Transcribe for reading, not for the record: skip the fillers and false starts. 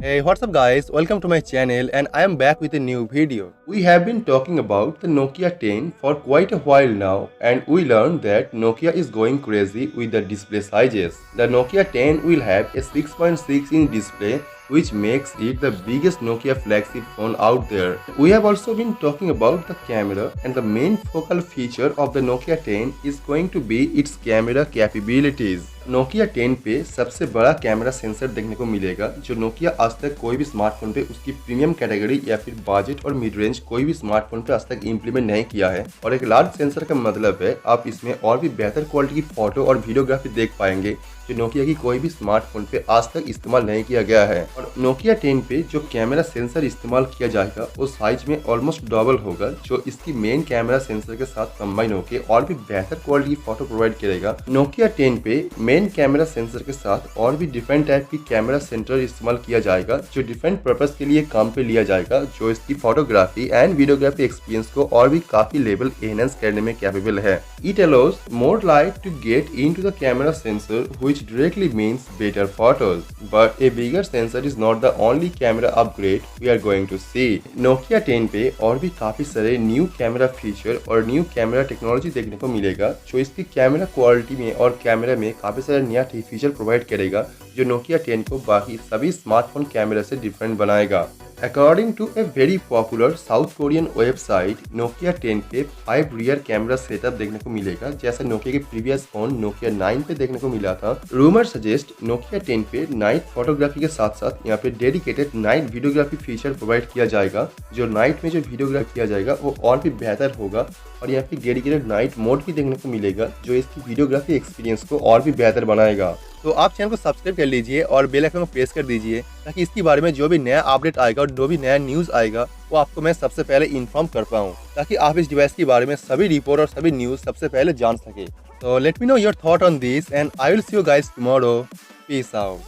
Hey, what's up guys? Welcome to my channel and I am back with a new video. We have been talking about the Nokia 10 for quite a while now and we learned that Nokia is going crazy with the display sizes. The Nokia 10 will have a 6.6 inch display which makes it the biggest Nokia flagship phone out there. We have also been talking about the camera and the main focal feature of the Nokia 10 is going to be its camera capabilities. Nokia 10 पे सबसे बड़ा camera sensor देखने को मिलेगा जो Nokia आज तक कोई भी स्मार्टफोन पे उसकी प्रीमियम कैटेगरी या फिर बजट और मिड रेंज कोई भी स्मार्टफोन पे आज तक इम्प्लीमेंट नहीं किया है। और एक लार्ज सेंसर का मतलब है आप इसमें और भी बेहतर क्वालिटी की फोटो और वीडियोग्राफी देख पाएंगे जो नोकिया की कोई भी स्मार्टफोन पे आज तक इस्तेमाल नहीं किया गया है। और नोकिया 10 पे जो कैमरा सेंसर इस्तेमाल किया जाएगा वो साइज में ऑलमोस्ट डबल होगा जो इसकी मेन कैमरा सेंसर के साथ कंबाइन होकर और भी बेहतर क्वालिटी की फोटो प्रोवाइड करेगा। नोकिया 10 पे मेन कैमरा सेंसर के साथ और भी डिफरेंट टाइप की कैमरा सेंटर इस्तेमाल किया जाएगा जो डिफरेंट पर्पस के लिए काम पे लिया जाएगा जो इसकी फोटोग्राफी एंड वीडियोग्राफी एक्सपीरियंस को और भी काफी लेवल एनहांस करने में कैपेबल है। It allows more light to get into the camera sensor which directly means better photos. But a bigger sensor is not the only camera upgrade we are going to see. Nokia 10 पे और भी काफी सारे new camera feature और new camera technology देखने को मिलेगा जो इसकी कैमरा क्वालिटी में और कैमरा में काफी सारे नया फीचर प्रोवाइड करेगा जो नोकिया 10 को बाकी सभी स्मार्टफोन कैमरा से डिफरेंट बनाएगा। According to a very popular South Korean website, Nokia 10 पे 5 रियर कैमरा सेटअप देखने को मिलेगा जैसा नोकिया के प्रीवियस फोन नोकिया 9 पे देखने को मिला था। रूमर सजेस्ट नोकिया 10 पे नाइट फोटोग्राफी के साथ साथ यहाँ पे dedicated night videography feature provide किया जाएगा जो नाइट में जो वीडियोग्राफी किया जाएगा वो और भी बेहतर होगा और यहाँ पे डेडिकेटेड नाइट मोड भी देखने को मिलेगा जो इसकी वीडियोग्राफी एक्सपीरियंस को और भी बेहतर बनाएगा। तो आप चैनल को सब्सक्राइब कर लीजिए और बेल आइकन को प्रेस कर दीजिए ताकि इसके बारे में जो भी नया अपडेट आएगा और जो भी नया न्यूज़ आएगा वो आपको मैं सबसे पहले इन्फॉर्म कर पाऊँ ताकि आप इस डिवाइस के बारे में सभी रिपोर्ट और सभी न्यूज़ सबसे पहले जान सके। तो let me know your thought on this and I will see you guys tomorrow. Peace out.